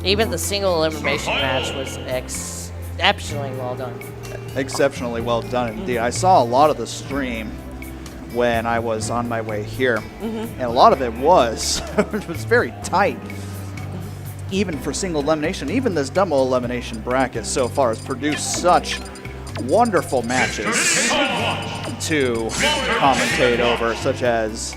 Even the single elimination match was exceptionally well done. Exceptionally well done indeed. I saw a lot of the stream when I was on my way here, and a lot of it was it was very tight. Even for single elimination, even this double elimination bracket so far has produced such wonderful matches to commentate over, such as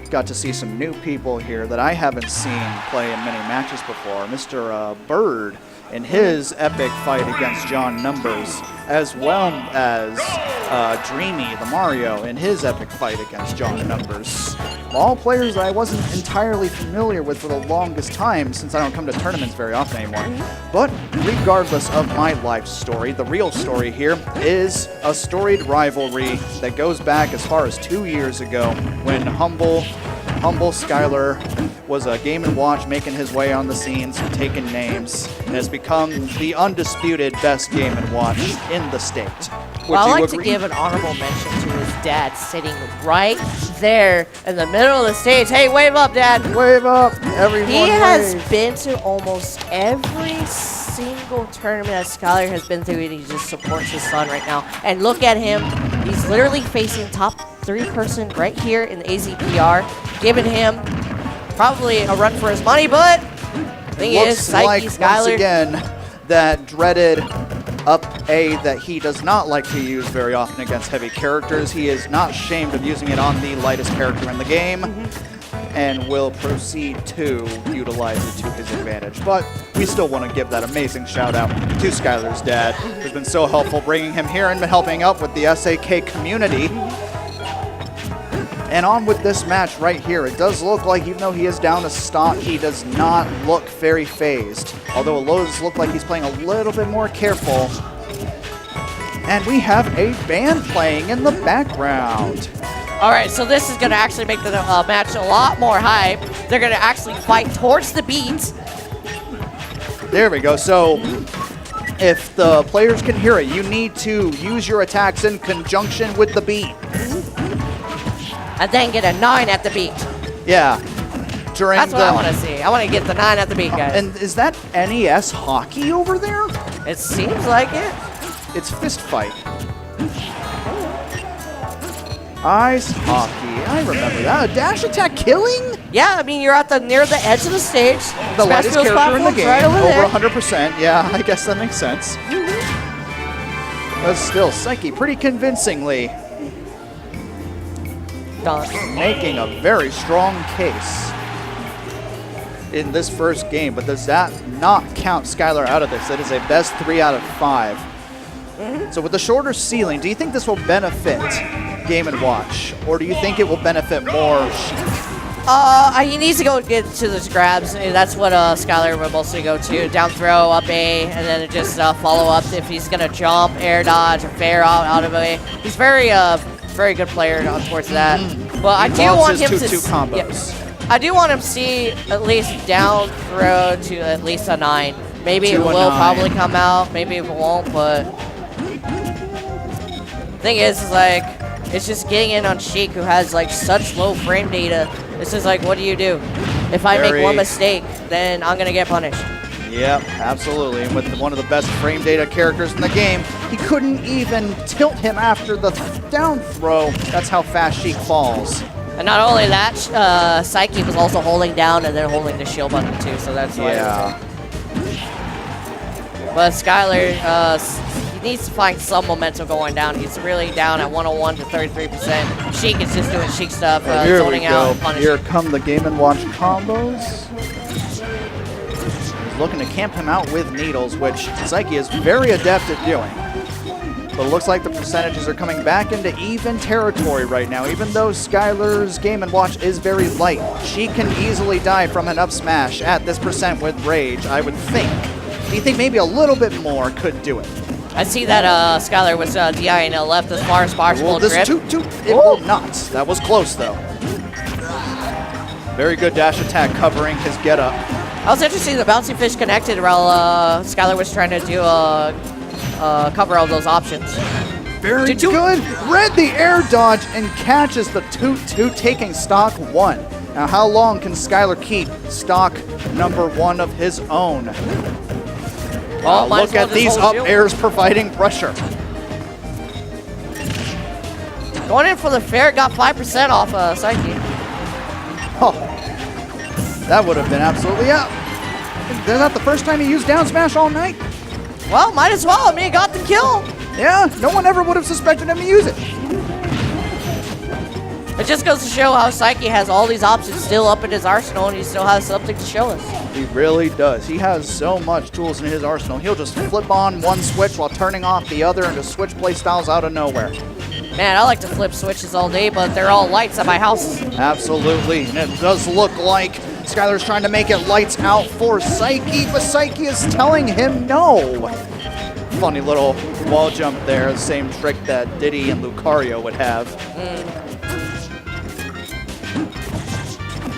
got to see some new people here that I haven't seen play in many matches before. Mr. Bird in his epic fight against John Numbers, as well as Dreamy the Mario in his epic fight against John Numbers. All players that I wasn't entirely familiar with for the longest time, since I don't come to tournaments very often anymore. But regardless of my life story, the real story here is a storied rivalry that goes back as far as 2 years ago when humble Skylar was a Game & Watch making his way on the scenes, taking names, and has become the undisputed best Game & Watch in the state. Well, I'd like to give an honorable mention to his dad sitting right there in the middle of the stage. Hey, wave up, Dad. Wave up, everyone. He has been to almost every single tournament that Skylar has been through, and he just supports his son right now. And look at him. He's literally facing top 3 person right here in the AZPR, giving him probably a run for his money, but the thing is, Saiki, like, Skylar, once again, that dreaded up A that he does not like to use very often against heavy characters. He is not ashamed of using it on the lightest character in the game, and will proceed to utilize it to his advantage. But we still want to give that amazing shout out to Skylar's dad, who's been so helpful bringing him here and been helping out with the SAK community. And on with this match right here, it does look like, even though he is down a stock, he does not look very phased. Although it does look like he's playing a little bit more careful. And we have a band playing in the background. All right, so this is going to actually make the match a lot more hype. They're going to actually fight towards the beat. There we go. So if the players can hear it, you need to use your attacks in conjunction with the beat. And then get a 9 at the beat. Yeah. That's what I want to see. I want to get the 9 at the beat, guys. And is that NES hockey over there? It seems like it. It's fist fight. Ice hockey. I remember that. A dash attack killing? Yeah, I mean, you're at near the edge of the stage. The lightest character in the game. Right over there. 100%. Yeah, I guess that makes sense. But still, Saiki pretty convincingly making a very strong case in this first game. But does that not count Skylar out of this? It is a best 3 out of 5. So with the shorter ceiling, do you think this will benefit Game & Watch? Or do you think it will benefit more Sheik? He needs to go get to those grabs. That's what Skylar will mostly go to. Down throw, up A, and then just follow up if he's going to jump, air dodge, or fair out of A. He's very good player towards that. But I do want him to combos. I do want him to see at least down throw to at least a 9. Maybe it will probably come out, maybe it won't, but thing is like, it's just getting in on Sheik, who has like such low frame data. This is like, what do you do? If I make one mistake, then I'm gonna get punished. Yep, absolutely. And with one of the best frame data characters in the game, he couldn't even tilt him after the down throw. That's how fast Sheik falls. And not only that, Saiki was also holding down and then holding the shield button too, so that's why. Yeah. But Skylar, he needs to find some momentum going down. He's really down at 101 to 33%. Sheik is just doing Sheik stuff, zoning out and punishing. Here come the Game & Watch combos. Looking to camp him out with needles, which Saiki is very adept at doing. But it looks like the percentages are coming back into even territory right now. Even though Skylar's Game & Watch is very light, she can easily die from an up smash at this percent with Rage, I would think. Do you think maybe a little bit more could do it? I see that Skylar was DIing left as far as possible. Well, this it will not. That was close, though. Very good dash attack covering his get-up. I was interested the bouncing fish connected while Skylar was trying to do cover all those options. Very good. Read the air dodge and catches the toot taking stock 1. Now, how long can Skylar keep stock number 1 of his own? Oh, Look at these up airs providing pressure. Going in for the fair, got 5% off Saiki. Oh, that would have been absolutely Is that the first time he used down smash all night? Well, might as well. I mean, he got the kill. Yeah, no one ever would have suspected him to use it. It just goes to show how Saiki has all these options still up in his arsenal, and he still has something to show us. He really does. He has so much tools in his arsenal. He'll just flip on one switch while turning off the other and just switch play styles out of nowhere. Man, I like to flip switches all day, but they're all lights at my house. Absolutely, and it does look like Skylar's trying to make it lights out for Saiki, but Saiki is telling him no. Funny little wall jump there, the same trick that Diddy and Lucario would have.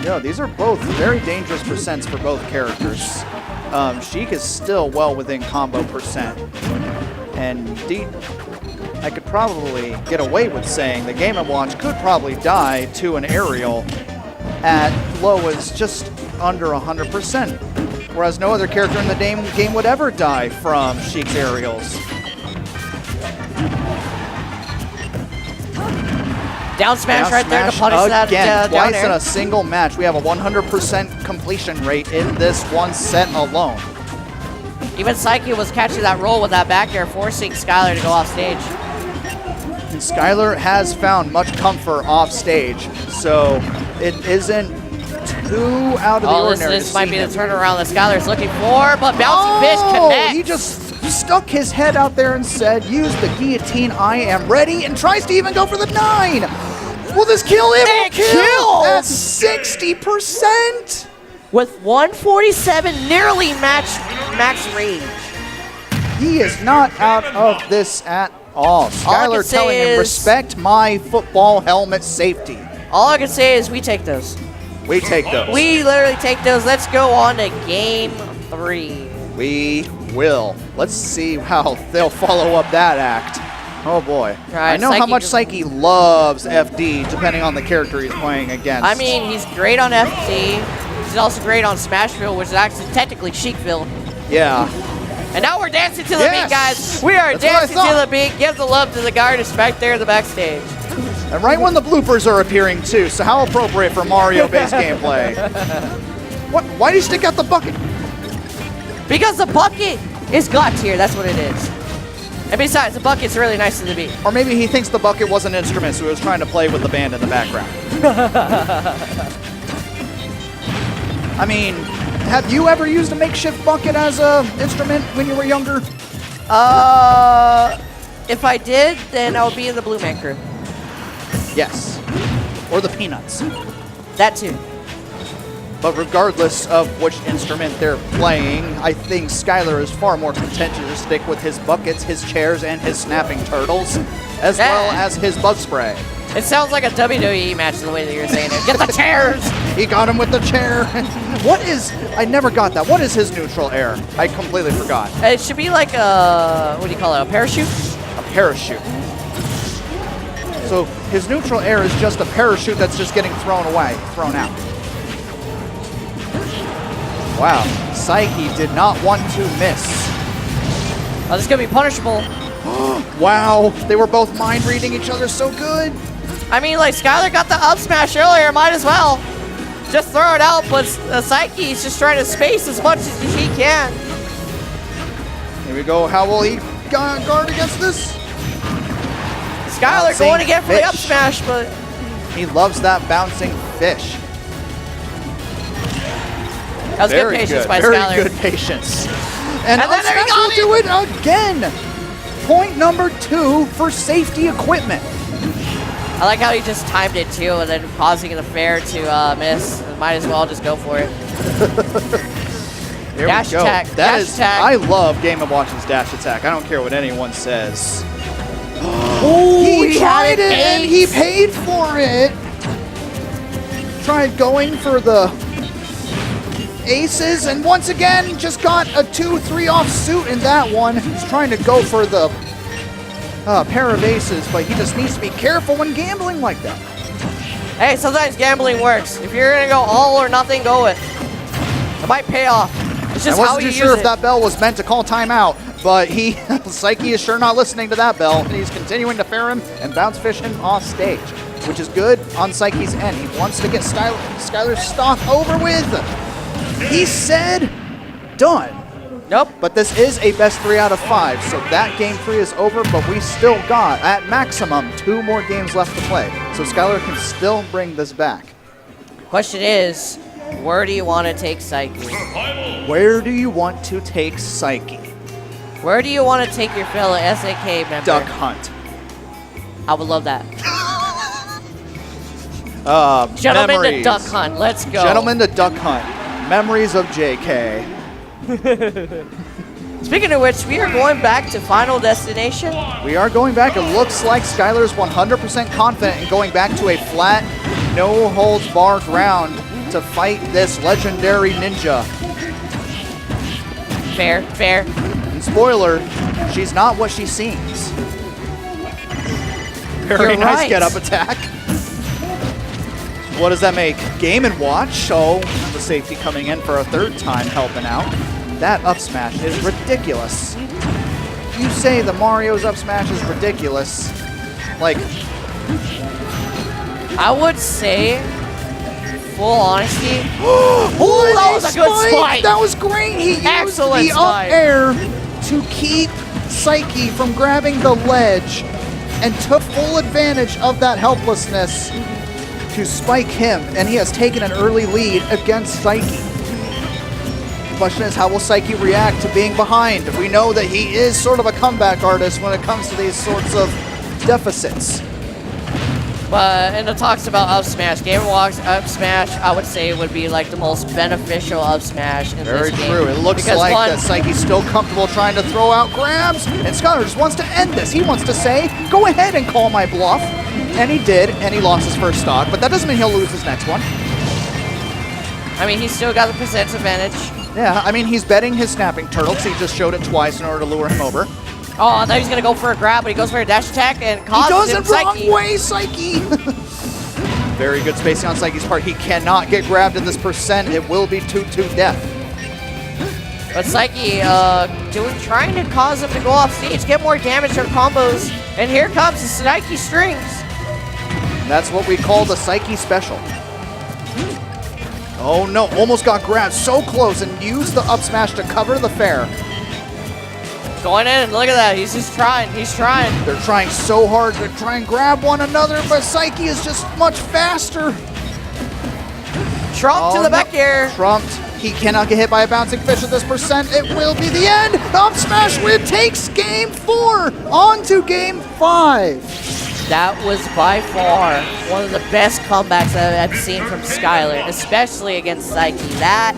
Yeah, these are both very dangerous percents for both characters. Sheik is still well within combo percent. And indeed, I could probably get away with saying the Game & Watch could probably die to an aerial at low as just under 100%. Whereas no other character in the game would ever die from Sheik's aerials. Down smash right there to punish that again, down twice air. in a single match. We have a 100% completion rate in this one set alone. Even Saiki was catching that roll with that back air, forcing Skylar to go off stage. And Skylar has found much comfort off stage, so it isn't too out of the ordinary. This might be the turnaround that Skylar's looking for, but bouncing fish connects. He just stuck his head out there and said, use the guillotine, I am ready, and tries to even go for the 9. Will this kill him? It kills! That's 60%! With 147, nearly max range. He is not out of this at all. Skylar telling him, respect my football helmet safety. All I can say is we take those. We take those. We literally take those. Let's go on to game 3. We will. Let's see how they'll follow up that act. Oh boy. Right, I know how much Saiki loves FD, depending on the character he's playing against. I mean, he's great on FD. He's also great on Smashville, which is actually technically Sheikville. Yeah. And now we're dancing to the beat, guys. We are dancing to the beat. Give the love to the artists back there in the backstage. And right when the bloopers are appearing too, so how appropriate for Mario-based gameplay. What? Why do you stick out the bucket? Because the bucket is God tier. That's what it is. And besides, the bucket's really nice to the beat. Or maybe he thinks the bucket was an instrument, so he was trying to play with the band in the background. I mean, have you ever used a makeshift bucket as an instrument when you were younger? If I did, then I would be in the Blue Man crew. Yes. Or the Peanuts. That too. But regardless of which instrument they're playing, I think Skylar is far more content to just stick with his buckets, his chairs, and his snapping turtles, as well as his bug spray. It sounds like a WWE match the way that you're saying it. Get the chairs! He got him with the chair. What is, I never got that. What is his neutral air? I completely forgot. It should be like a, what do you call it, a parachute? A parachute. So his neutral air is just a parachute that's just getting thrown out. Wow, Saiki did not want to miss. Oh, this is going to be punishable. Wow, they were both mind reading each other so good. I mean, like, Skylar got the up smash earlier, might as well. Just throw it out, but Saiki's just trying to space as much as he can. Here we go, how will he guard against this? Skylar going again for the up smash, but... He loves that bouncing fish. That was good patience by Skylar. Very good patience. And then there he will do it again. Point number 2 for safety equipment. I like how he just timed it too, and then pausing the fair to miss. Might as well just go for it. Here dash we go. attack. Dash attack. I love Game & Watch's dash attack. I don't care what anyone says. Ooh, he tried it and he paid for it. Tried going for the aces, and once again just got a 2-3 off suit in that one. He's trying to go for the pair of aces, but he just needs to be careful when gambling like that. Hey, sometimes gambling works. If you're gonna go all or nothing, go it. It might pay off. It's just I how wasn't you too sure use if it. that bell was meant to call timeout, but Saiki is sure not listening to that bell, and he's continuing to fair him and bounce fish him off stage, which is good on Saiki's end. He wants to get Skylar's stock over with. He said done. Nope. But this is a best 3 out of 5, so that game 3 is over, but we still got, at maximum, 2 more games left to play. So Skylar can still bring this back. Question is, where do you want to take Saiki? Where do you want to take Saiki? Where do you want to take your fellow SAK member? Duck Hunt. I would love that. Gentlemen to Memories. Duck Hunt. Let's go. Gentlemen to Duck Hunt. Memories of JK. Speaking of which, we are going back to Final Destination. We are going back. It looks like Skylar's 100% confident in going back to a flat, no-holds-barred round to fight this legendary ninja. Fair, fair. And spoiler, she's not what she seems. Very You're nice right. get-up attack. What does that make? Game & Watch. Oh, the safety coming in for a 3rd time helping out. That up smash is ridiculous. You say the Mario's up smash is ridiculous. Like, I would say, full honesty, oh, that was a good spike. That was great. He Excellent used the up spike. air to keep Saiki from grabbing the ledge and took full advantage of that helplessness to spike him, and he has taken an early lead against Saiki. The question is, how will Saiki react to being behind? We know that he is sort of a comeback artist when it comes to these sorts of deficits. But in the talks about up smash, Game & Watch up smash, I would say would be like the most beneficial up smash in Very this game. true. It looks Because like one, that Saiki's still comfortable trying to throw out grabs, and Skylar just wants to end this. He wants to say, go ahead and call my bluff. And he did, and he lost his first stock, but that doesn't mean he'll lose his next one. I mean, he's still got the percent advantage. Yeah, I mean, he's betting his snapping turtle, because he just showed it twice in order to lure him over. Oh, I thought he was going to go for a grab, but he goes for a dash attack and He causes does him it wrong Saiki. way, Saiki! Very good spacing on Saiki's part. He cannot get grabbed in this percent. It will be 2-2 death. But Saiki trying to cause him to go off stage, get more damage from combos. And here comes the Saiki strings. That's what we call the Saiki special. Oh no, almost got grabbed so close and used the up smash to cover the fair. Going in, look at that. He's just trying. He's trying. They're trying so hard to try and grab one another, but Saiki is just much faster. Trump to the back air. Trumped. He cannot get hit by a bouncing fish at this percent. It will be the end. Up smash win takes game 4. On to game 5. That was by far one of the best comebacks that I've seen from Skylar, especially against Saiki. That,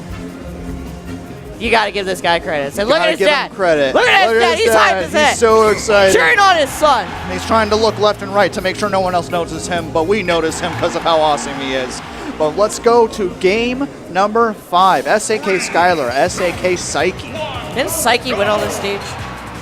you got to give this guy credit. So look at his give dad. him credit. Look at his dad. He's hyped his head. He's so excited. Cheering on his son. He's trying to look left and right to make sure no one else notices him, but we notice him because of how awesome he is. But let's go to game number 5. SAK Skylar, SAK Saiki. Didn't Saiki win on this stage?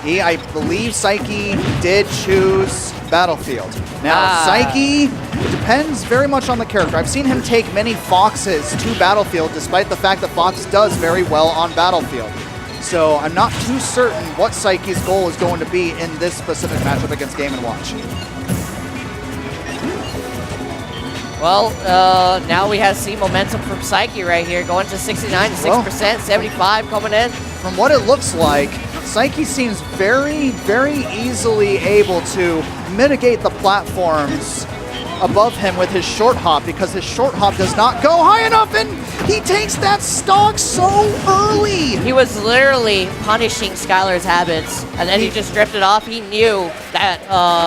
I believe Saiki did choose Battlefield. Now, Saiki depends very much on the character. I've seen him take many Foxes to Battlefield, despite the fact that Fox does very well on Battlefield. So I'm not too certain what Saiki's goal is going to be in this specific matchup against Game & Watch. Well, now we have seen momentum from Saiki right here, going to 69 to 6%, 75 coming in. From what it looks like, Saiki seems very, very easily able to mitigate the platforms above him with his short hop, because his short hop does not go high enough, and he takes that stock so early. He was literally punishing Skylar's habits, and then he just drifted off. He knew that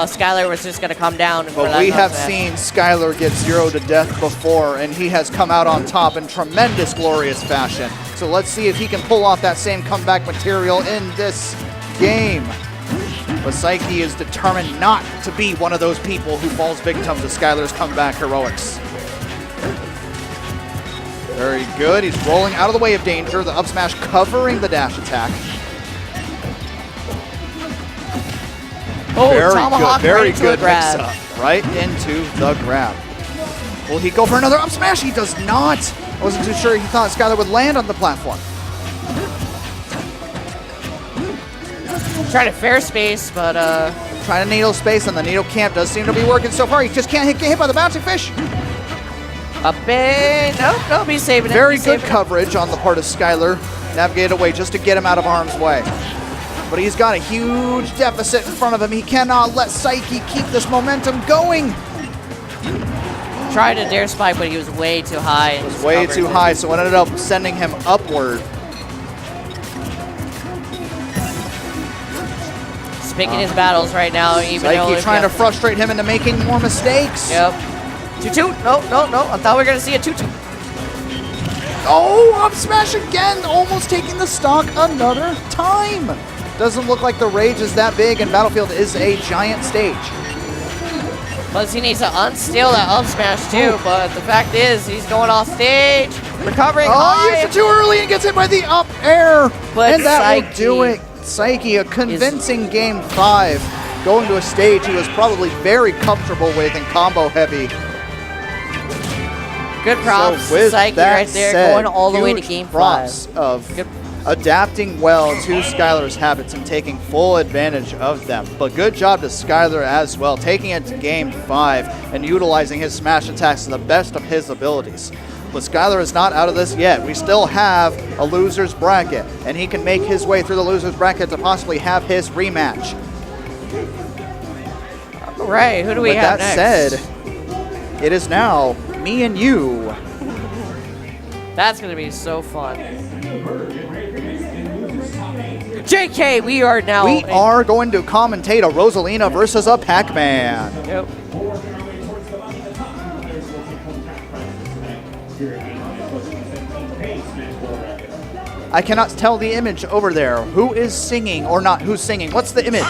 Skylar was just going to come down. But we have seen Skylar get 0 to death before, and he has come out on top in tremendous, glorious fashion. So let's see if he can pull off that same comeback material in this game. But Saiki is determined not to be one of those people who falls victim to Skylar's comeback heroics. Very good. He's rolling out of the way of danger. The up smash covering the dash attack. Oh, very tomahawk good. Very right good grab. mix-up. Right into the grab. Will he go for another up smash? He does not. I wasn't too sure he thought Skylar would land on the platform. Trying to fair space, but Trying to needle space, and the needle camp does seem to be working so far. He just can't get hit by the bouncing fish. up in. Nope, he's saving it. Very He's good saving it. coverage on the part of Skylar. Navigated away just to get him out of harm's way. But he's got a huge deficit in front of him. He cannot let Saiki keep this momentum going. Tried to dare spike, but he was way too high. It was way too high, so it ended up sending him upward. He's picking his battles right now. Even though Saiki trying to frustrate him into making more mistakes. Yep. 2-2. No. I thought we were going to see a 2-2. Oh, up smash again, almost taking the stock another time. Doesn't look like the rage is that big, and Battlefield is a giant stage. Plus, he needs to unsteal that up smash too, but the fact is, he's going off stage, recovering high. He used it too early and gets hit by the up air. But and that will Saiki do it. Saiki, a convincing game 5. Going to a stage he was probably very comfortable with and combo heavy. Good props, So with Saiki that right there, said, going all the way to huge game props 5. of Good. adapting well to Skylar's habits and taking full advantage of them. But good job to Skylar as well, taking it to game 5 and utilizing his smash attacks to the best of his abilities. But Skylar is not out of this yet. We still have a loser's bracket, and he can make his way through the loser's bracket to possibly have his rematch. All right, who do we With have that next? said, it is now me and you. That's going to be so fun. JK, we are now. We are going to commentate a Rosalina versus a Pac-Man. Yep. I cannot tell the image over there. Who is singing or not who's singing? What's the image?